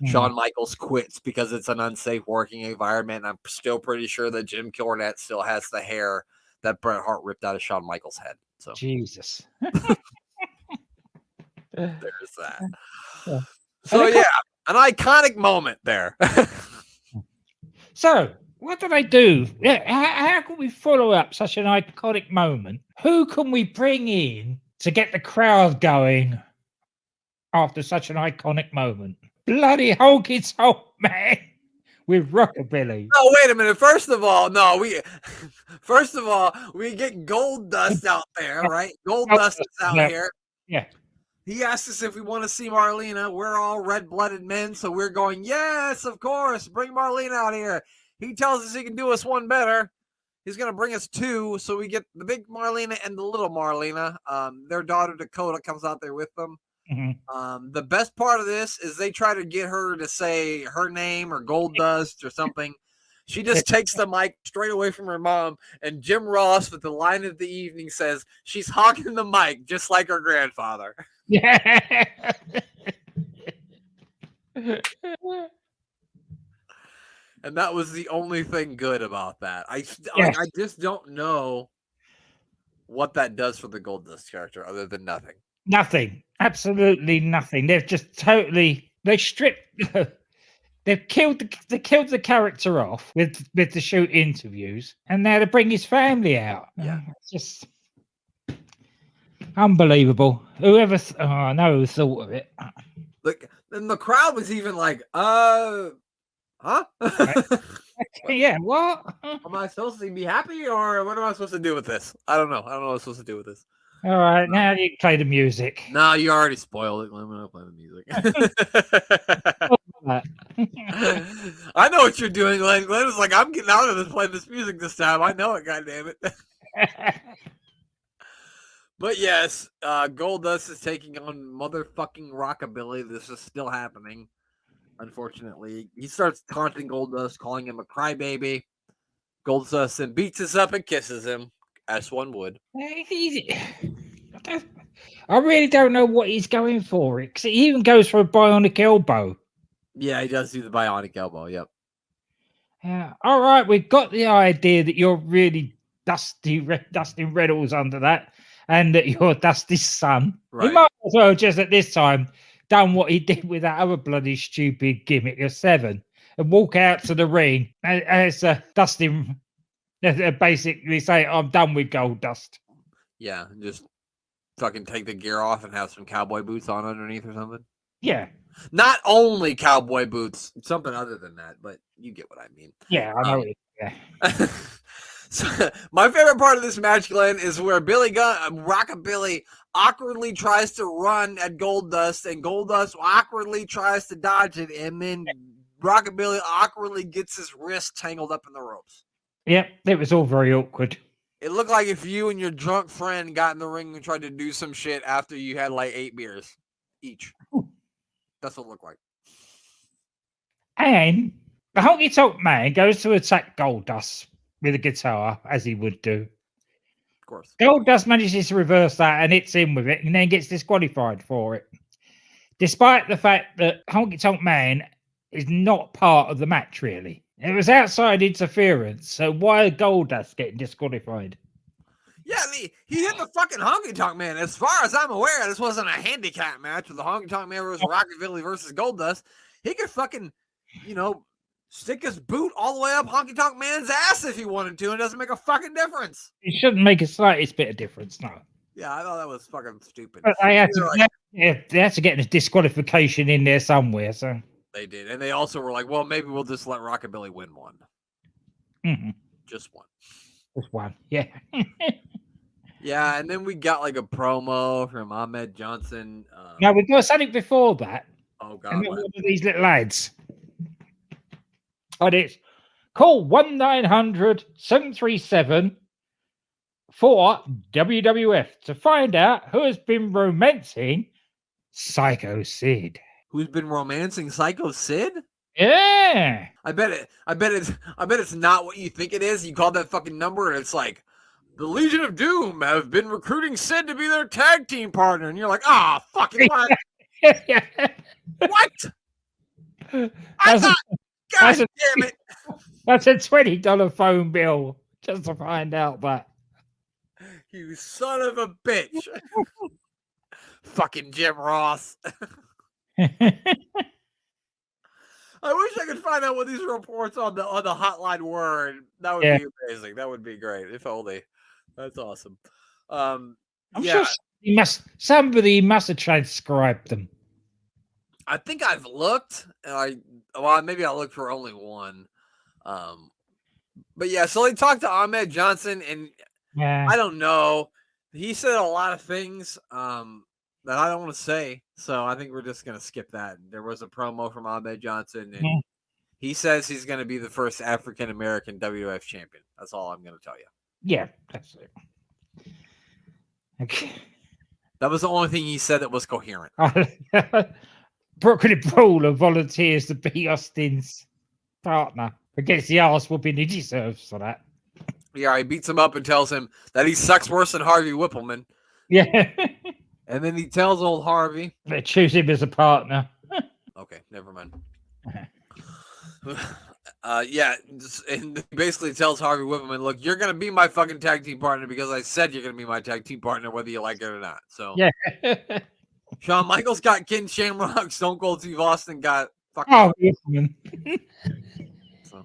Shawn Michaels quits because it's an unsafe working environment. And I'm still pretty sure that Jim Cornette still has the hair that Bret Hart ripped out of Shawn Michaels' head. So Jesus. There's that. So yeah, an iconic moment there. So what do they do? Yeah, how can we follow up such an iconic moment? Who can we bring in to get the crowd going after such an iconic moment? Bloody Honky Tonk Man with rockabilly. Oh, wait a minute. First of all, we get Gold Dust out there, right? Gold Dust is out here. Yeah. He asked us if we want to see Marlena. We're all red-blooded men, so we're going, yes, of course. Bring Marlena out here. He tells us he can do us one better. He's going to bring us two, so we get the big Marlena and the little Marlena. Their daughter, Dakota, comes out there with them. Mm-hmm. The best part of this is they try to get her to say her name or Gold Dust or something. She just takes the mic straight away from her mom, and Jim Ross, with the line of the evening, says she's hogging the mic just like her grandfather. Yeah. And that was the only thing good about that. I just don't know what that does for the Goldust character other than nothing. Nothing. Absolutely nothing. They've just totally they've killed the character off with the shoot interviews, and now they bring his family out. Yeah. It's just unbelievable. Whoever I know who thought of it. Like, and the crowd was even like, huh? Yeah, what? Am I supposed to be happy, or what am I supposed to do with this? I don't know. I don't know what I'm supposed to do with this. All right, now you can play the music. No, you already spoiled it. Let me not play the music. I know what you're doing, Glenn. Glenn was like, I'm getting out of this playing this music this time. I know it, goddammit. But yes, Goldust is taking on motherfucking Rockabilly. This is still happening, unfortunately. He starts taunting Goldust, calling him a crybaby. Goldust then beats us up and kisses him, as one would. I really don't know what he's going for. Because he even goes for a bionic elbow. Yeah, he does do the bionic elbow. Yep. Yeah. All right, we've got the idea that you're really Dusty Reynolds under that, and that you're Dusty's son. Right. He might as well just at this time done what he did with that other bloody stupid gimmick of 7 and walk out to the ring as Dusty basically say, I'm done with Goldust. Yeah, just fucking take the gear off and have some cowboy boots on underneath or something. Yeah. Not only cowboy boots, something other than that, but you get what I mean. Yeah, I know it. Yeah. So, my favorite part of this match, Glenn, is where Rockabilly awkwardly tries to run at Goldust, and Goldust awkwardly tries to dodge it, and then Rockabilly awkwardly gets his wrist tangled up in the ropes. Yep, it was all very awkward. It looked like if you and your drunk friend got in the ring and tried to do some shit after you had like 8 beers each. That's what it looked like. And the honky tonk man goes to attack Goldust with a guitar, as he would do. Of course. Goldust manages to reverse that and hits in with it, and then gets disqualified for it. Despite the fact that honky tonk man is not part of the match, really. It was outside interference, so why are Goldust getting disqualified? Yeah, he hit the fucking honky tonk man. As far as I'm aware, this wasn't a handicap match with the honky tonk man versus Rockabilly versus Goldust. He could fucking, stick his boot all the way up honky tonk man's ass if he wanted to. It doesn't make a fucking difference. It shouldn't make a slightest bit of difference, no. Yeah, I thought that was fucking stupid. But they had to get a disqualification in there somewhere, so. They did. And they also were like, well, maybe we'll just let Rockabilly win one. Mm-hmm. Just one. Just one, yeah. Yeah, and then we got like a promo from Ahmed Johnson. Now, we got something before that. Oh, God. One of these little lads. And it's call 1-900-737 for WWF to find out who has been romancing Psycho Sid. Who's been romancing Psycho Sid? Yeah. I bet it's not what you think it is. You call that fucking number and it's like, the Legion of Doom have been recruiting Sid to be their tag team partner. And you're like, fucking what? What? I thought, God damn it. That's a $20 phone bill just to find out that. You son of a bitch. Fucking Jim Ross. I wish I could find out what these reports on the hotline were. That would be amazing. That would be great. If only. That's awesome. I'm sure somebody must have transcribed them. I think I've looked, and maybe I looked for only one. But yeah, so they talked to Ahmed Johnson, and I don't know. He said a lot of things that I don't want to say, so I think we're just gonna skip that. There was a promo from Ahmed Johnson, and he says he's gonna be the first African American WWF champion. That's all I'm gonna tell you. Yeah, that's it. Okay. That was the only thing he said that was coherent. Brooklyn Brawler volunteers to be Austin's partner. But gets the ass whooping he deserves for that. Yeah, he beats him up and tells him that he sucks worse than Harvey Whippleman. Yeah. And then he tells old Harvey. They choose him as a partner. Okay, never mind. Yeah, and basically tells Harvey Whippleman, look, you're going to be my fucking tag team partner because I said you're going to be my tag team partner whether you like it or not. So yeah. Shawn Michaels got Ken Shamrock. Stone Cold Steve Austin got fucking Whippleman. So,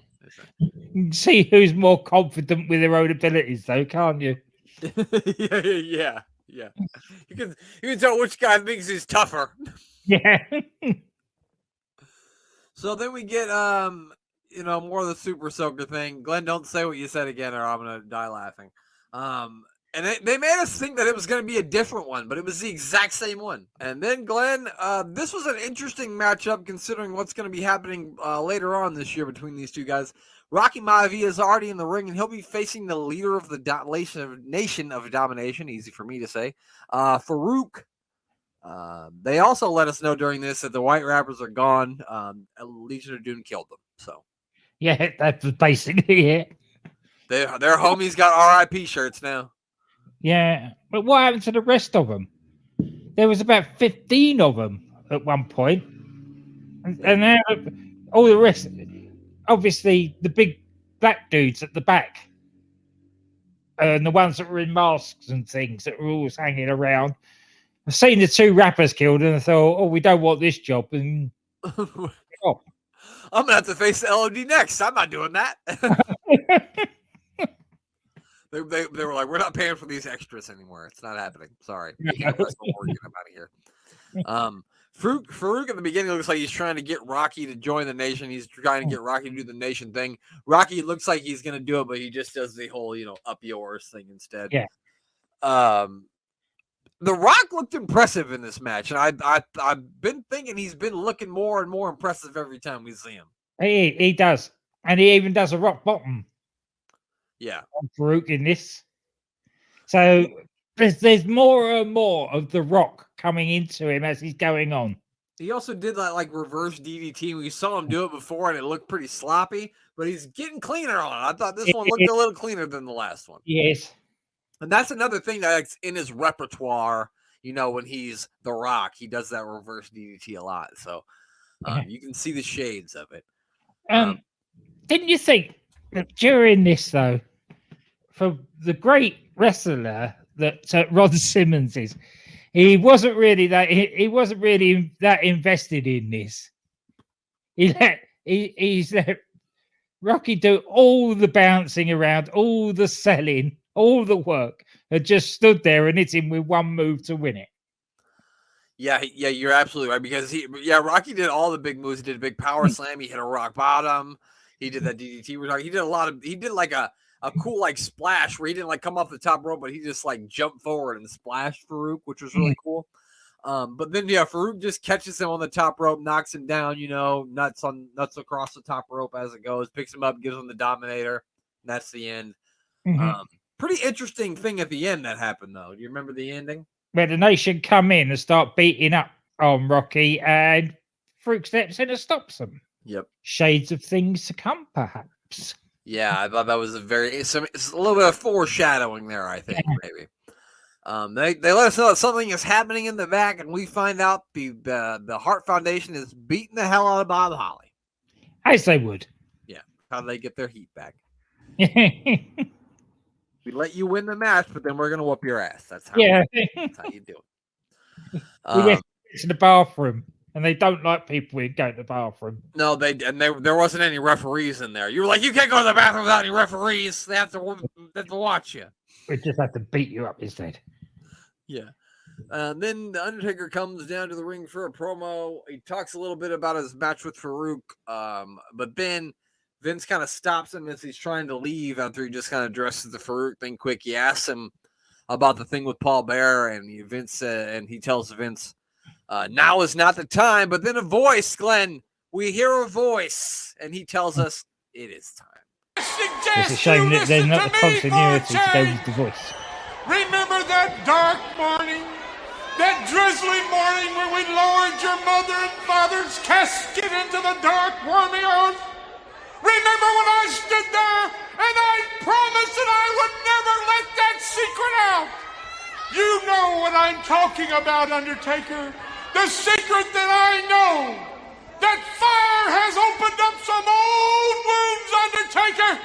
You can see who's more confident with their own abilities, though, can't you? yeah. You can tell which guy thinks he's tougher. Yeah. So then we get more of the Super Soaker thing. Glenn, don't say what you said again, or I'm gonna die laughing. And they made us think that it was going to be a different one, but it was the exact same one. And then, Glenn, this was an interesting matchup considering what's going to be happening later on this year between these two guys. Rocky Maivia is already in the ring, and he'll be facing the leader of the Nation of Domination, easy for me to say, Farouk. They also let us know during this that the White Rappers are gone. Legion of Doom killed them. So, yeah, that's basically it. Their homies got RIP shirts now. Yeah, but what happened to the rest of them? There was about 15 of them at one point. And now all the rest, obviously the big black dudes at the back and the ones that were in masks and things that were always hanging around. I've seen the two rappers killed and I thought, oh, we don't want this job. And I'm going to have to face the LOD next. I'm not doing that. They were like, we're not paying for these extras anymore. It's not happening. Sorry. I'm out of here. Farouk at the beginning looks like he's trying to get Rocky to join the Nation. He's trying to get Rocky to do the Nation thing. Rocky looks like he's going to do it, but he just does the whole, up yours thing instead. Yeah. The Rock looked impressive in this match, and I've been thinking he's been looking more and more impressive every time we see him. He does. And he even does a rock bottom. Yeah, Farouk in this. So there's more and more of the Rock coming into him as he's going on. He also did that like reverse DDT. We saw him do it before, and it looked pretty sloppy. But he's getting cleaner on it. I thought this one looked a little cleaner than the last one. Yes, and that's another thing that's in his repertoire. When he's the Rock, he does that reverse DDT a lot. So you can see the shades of it. Didn't you think that during this, though, for the great wrestler that Ron Simmons is, he wasn't really that invested in this. He's let Rocky do all the bouncing around, all the selling, all the work, and just stood there and hit him with one move to win it. Yeah, you're absolutely right because Rocky did all the big moves. He did a big power slam. He hit a rock bottom. He did that DDT. He did like a cool like splash where he didn't like come off the top rope, but he just like jumped forward and splashed Farouk, which was really cool. But then Farouk just catches him on the top rope, knocks him down, nuts across the top rope as it goes, picks him up, gives him the Dominator, and that's the end. Pretty interesting thing at the end that happened though. Do you remember the ending? Where the Nation come in and start beating up on Rocky, and Farouk steps in and stops them. Yep. Shades of things to come, perhaps. Yeah, I thought that was it's a little bit of foreshadowing there, I think, maybe. They let us know that something is happening in the back, and we find out the Hart Foundation is beating the hell out of Bob Holly. As they would. Yeah. How do they get their heat back? We We let you win the match, but then we're going to whoop your ass. That's how that's how you do it. went to the bathroom. And they don't like people who go to the bathroom. No, there wasn't any referees in there. You were like, you can't go to the bathroom without any referees. They have to watch you. We just have to beat you up instead. Yeah. Then the Undertaker comes down to the ring for a promo. He talks a little bit about his match with Farouk. But then Vince kind of stops him as he's trying to leave after he just kind of addresses the Farouk thing quick. He asks him about the thing with Paul Bearer, and he tells Vince, now is not the time, but then a voice, Glenn, we hear a voice, and he tells us it is time. It's a shame that there's not the continuity to go with the voice. Remember that dark morning, that drizzly morning when we lowered your mother and father's casket into the dark, wormy earth? Remember when I stood there and I promised that I would never let that secret out? You know what I'm talking about, Undertaker. The secret that I know. That fire has opened up some old wounds, Undertaker.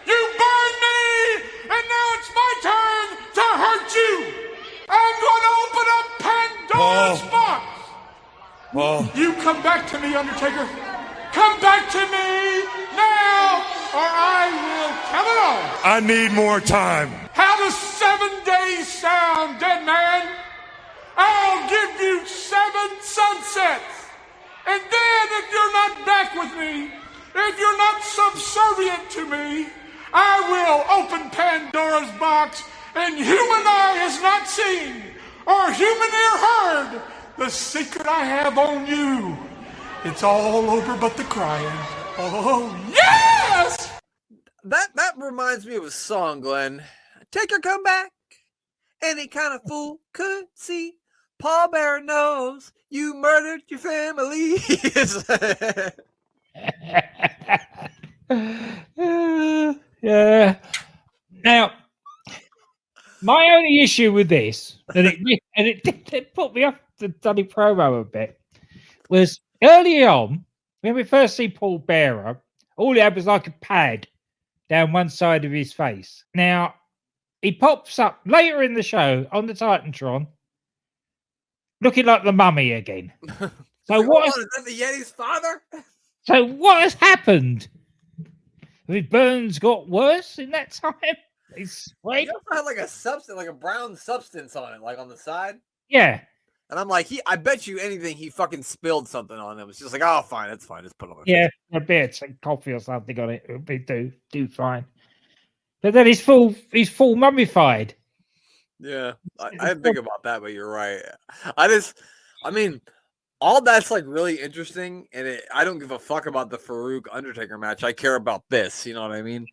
You burned me, and now it's my turn to hurt you. I'm going to open up Pandora's box. You come back to me, Undertaker. Come back to me now, or I will tell it all. I need more time. How does 7 days sound, dead man? I'll give you 7 sunsets. And then if you're not back with me, if you're not subservient to me, I will open Pandora's box and human eye has not seen or human ear heard the secret I have on you. It's all over but the crying. Oh, yes! That reminds me of a song, Glenn. Take your comeback. Any kind of fool could see. Paul Bearer knows you murdered your family. Yeah. Now, my only issue with this, and it put me off the bloody promo a bit, was early on when we first see Paul Bearer, all he had was like a pad down one side of his face. Now, he pops up later in the show on the Titantron, looking like the Mummy again. So what? Is that the Yeti's father? So what has happened? Have his burns got worse in that time? He's He also had like a substance, like a brown substance on it, like on the side. Yeah. And I'm like, I bet you anything he fucking spilled something on him. It's just like, oh, fine, it's fine. Just put it on. Yeah, a bit of coffee or something on it. It'll be do fine. But then he's full mummified. Yeah, I didn't think about that, but you're right. I mean, all that's like really interesting, and I don't give a fuck about the Farouk Undertaker match. I care about this. You know what I mean?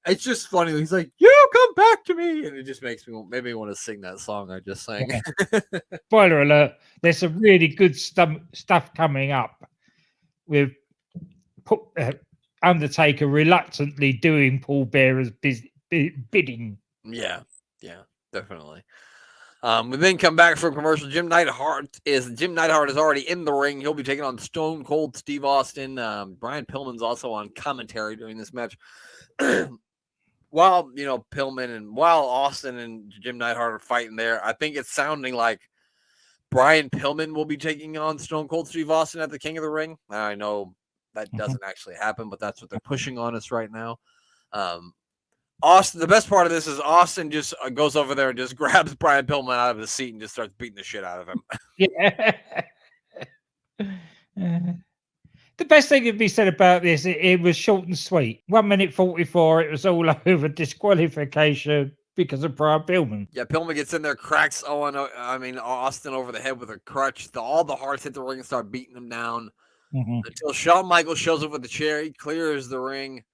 It's just funny. He's like, "You come back to me," and it just made me want to sing that song I just sang. Spoiler alert: there's some really good stuff coming up with Undertaker reluctantly doing Paul Bearer's bidding. Yeah, definitely. We then come back from commercial. Jim Neidhart is already in the ring. He'll be taking on Stone Cold Steve Austin. Brian Pillman's also on commentary during this match. While Pillman and while Austin and Jim Neidhart are fighting there, I think it's sounding like Brian Pillman will be taking on Stone Cold Steve Austin at the King of the Ring. I know that doesn't actually happen, but that's what they're pushing on us right now. Austin, the best part of this is Austin just goes over there and just grabs Brian Pillman out of his seat and just starts beating the shit out of him. Yeah. The best thing to be said about this, it was short and sweet. 1 minute 44, it was all over disqualification because of Brian Pillman. Yeah, Pillman gets in there, cracks Austin over the head with a crutch. All the Hearts hit the ring and start beating him down until Shawn Michaels shows up with the chair. He clears the ring.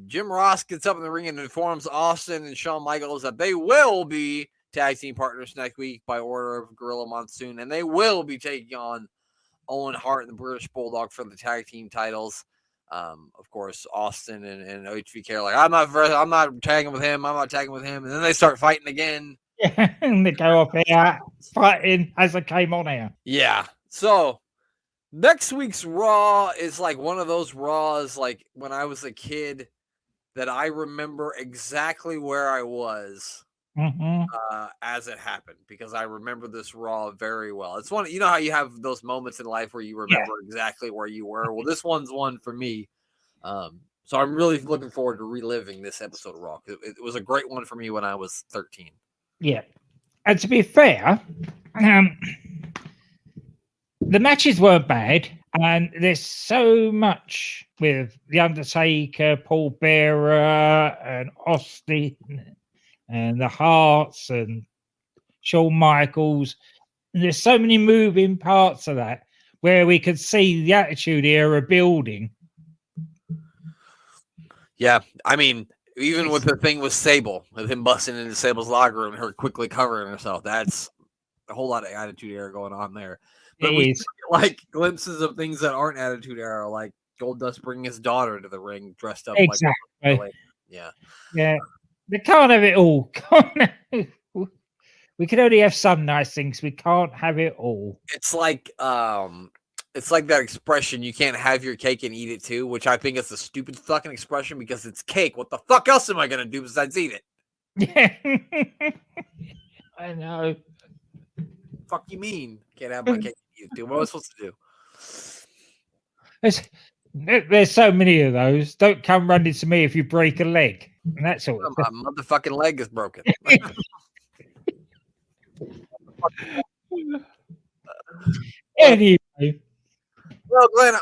Jim Ross gets up in the ring and informs Austin and Shawn Michaels that they will be tag team partners next week by order of Gorilla Monsoon, and they will be taking on Owen Hart and the British Bulldog for the tag team titles. Of course, Austin and HBK are like, I'm not tagging with him. I'm not tagging with him. And then they start fighting again. Yeah, and they go off here fighting as they came on here. Yeah. So next week's Raw is like one of those Raws like when I was a kid that I remember exactly where I was as it happened, because I remember this Raw very well. It's one, how you have those moments in life where you remember exactly where you were. Well, this one's one for me. So I'm really looking forward to reliving this episode of Raw. It was a great one for me when I was 13. Yeah. And to be fair, the matches weren't bad, and there's so much with The Undertaker, Paul Bearer, and Austin, and the Hearts, and Shawn Michaels. And there's so many moving parts of that where we could see the Attitude Era building. Yeah, I mean, even with the thing with Sable, with him busting into Sable's locker room and her quickly covering herself, that's a whole lot of Attitude Era going on there. But we see, like, glimpses of things that aren't Attitude Era, like Goldust bringing his daughter to the ring dressed up Exactly. like yeah. Yeah. They can't have it all. We can only have some nice things. We can't have it all. It's like that expression, you can't have your cake and eat it too, which I think is a stupid fucking expression because it's cake. What the fuck else am I gonna do besides eat it? Yeah. I know. Fuck you mean? Can't have my cake and eat it too. What am I supposed to do? There's so many of those. Don't come running to me if you break a leg. And that's all. My motherfucking leg is broken. Anyway. Well, Glenn,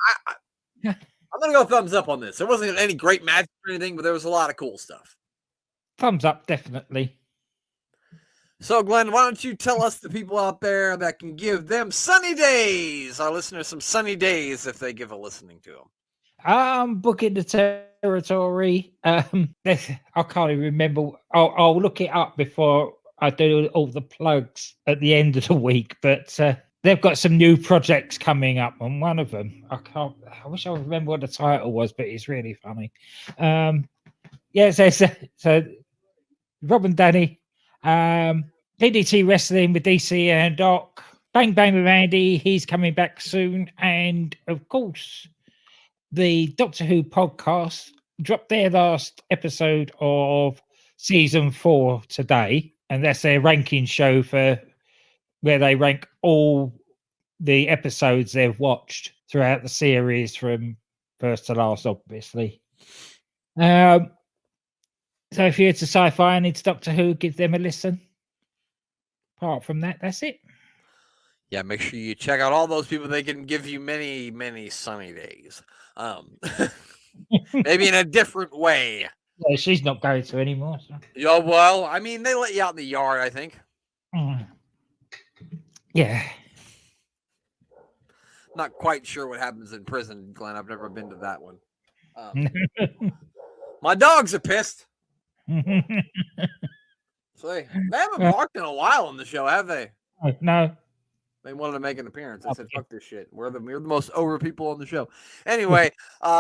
I'm gonna go thumbs up on this. There wasn't any great match or anything, but there was a lot of cool stuff. Thumbs up, definitely. So, Glenn, why don't you tell us the people out there that can give them sunny days, our listeners, some sunny days if they give a listening to them. I'm booking the territory. I can't even remember. I'll look it up before I do all the plugs at the end of the week. But they've got some new projects coming up, and one of them I wish I remember what the title was, but it's really funny. So Rob and Danny, DDT Wrestling with DC and Doc, Bang Bang with Andy. He's coming back soon, and of course, the Doctor Who podcast dropped their last episode of season 4 today, and that's their ranking show for where they rank all the episodes they've watched throughout the series from first to last, obviously. So if you're into sci-fi and it's Doctor Who, give them a listen. Apart from that, that's it. Yeah, make sure you check out all those people. They can give you many, many sunny days. Maybe in a different way. Yeah, she's not going to anymore. So. Yeah, well, I mean, they let you out in the yard, I think. Yeah. Not quite sure what happens in prison, Glenn. I've never been to that one. My dogs are pissed. So they haven't barked in a while on the show, have they? No. They wanted to make an appearance. I said, fuck this shit. We're the most over people on the show. Anyway,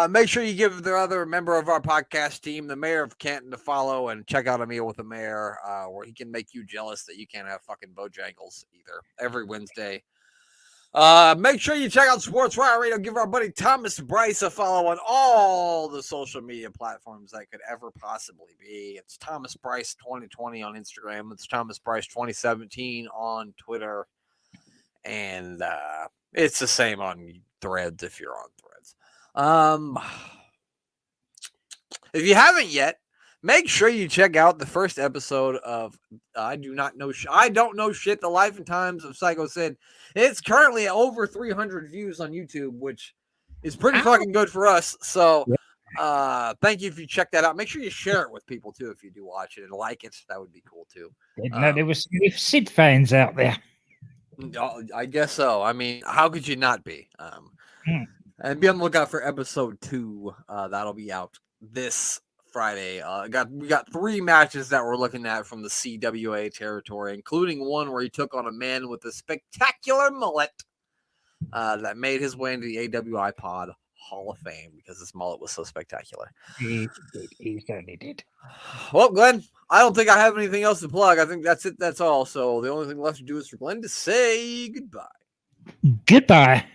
make sure you give the other member of our podcast team, the mayor of Canton, a follow and check out A Meal with the Mayor, where he can make you jealous that you can't have fucking Bojangles either every Wednesday. Make sure you check out Sports Riot Radio. Give our buddy Thomas Bryce a follow on all the social media platforms that could ever possibly be. It's Thomas Bryce 2020 on Instagram. It's Thomas Bryce 2017 on Twitter. And it's the same on Threads if you're on Threads. If you haven't yet, make sure you check out the first episode of I Don't Know Shit, The Life and Times of Psycho Sid. It's currently at over 300 views on YouTube, which is pretty fucking good for us. So thank you if you check that out. Make sure you share it with people too if you do watch it and like it. That would be cool too. No, there was some Sid fans out there. I guess so. I mean, how could you not be? And be on the lookout for episode 2. That'll be out this Friday. We got 3 matches that we're looking at from the CWA territory, including one where he took on a man with a spectacular mullet that made his way into the AWI Pod Hall of Fame because his mullet was so spectacular. He certainly did. Well, Glenn, I don't think I have anything else to plug. I think that's it. That's all. So the only thing left to do is for Glenn to say goodbye. Goodbye.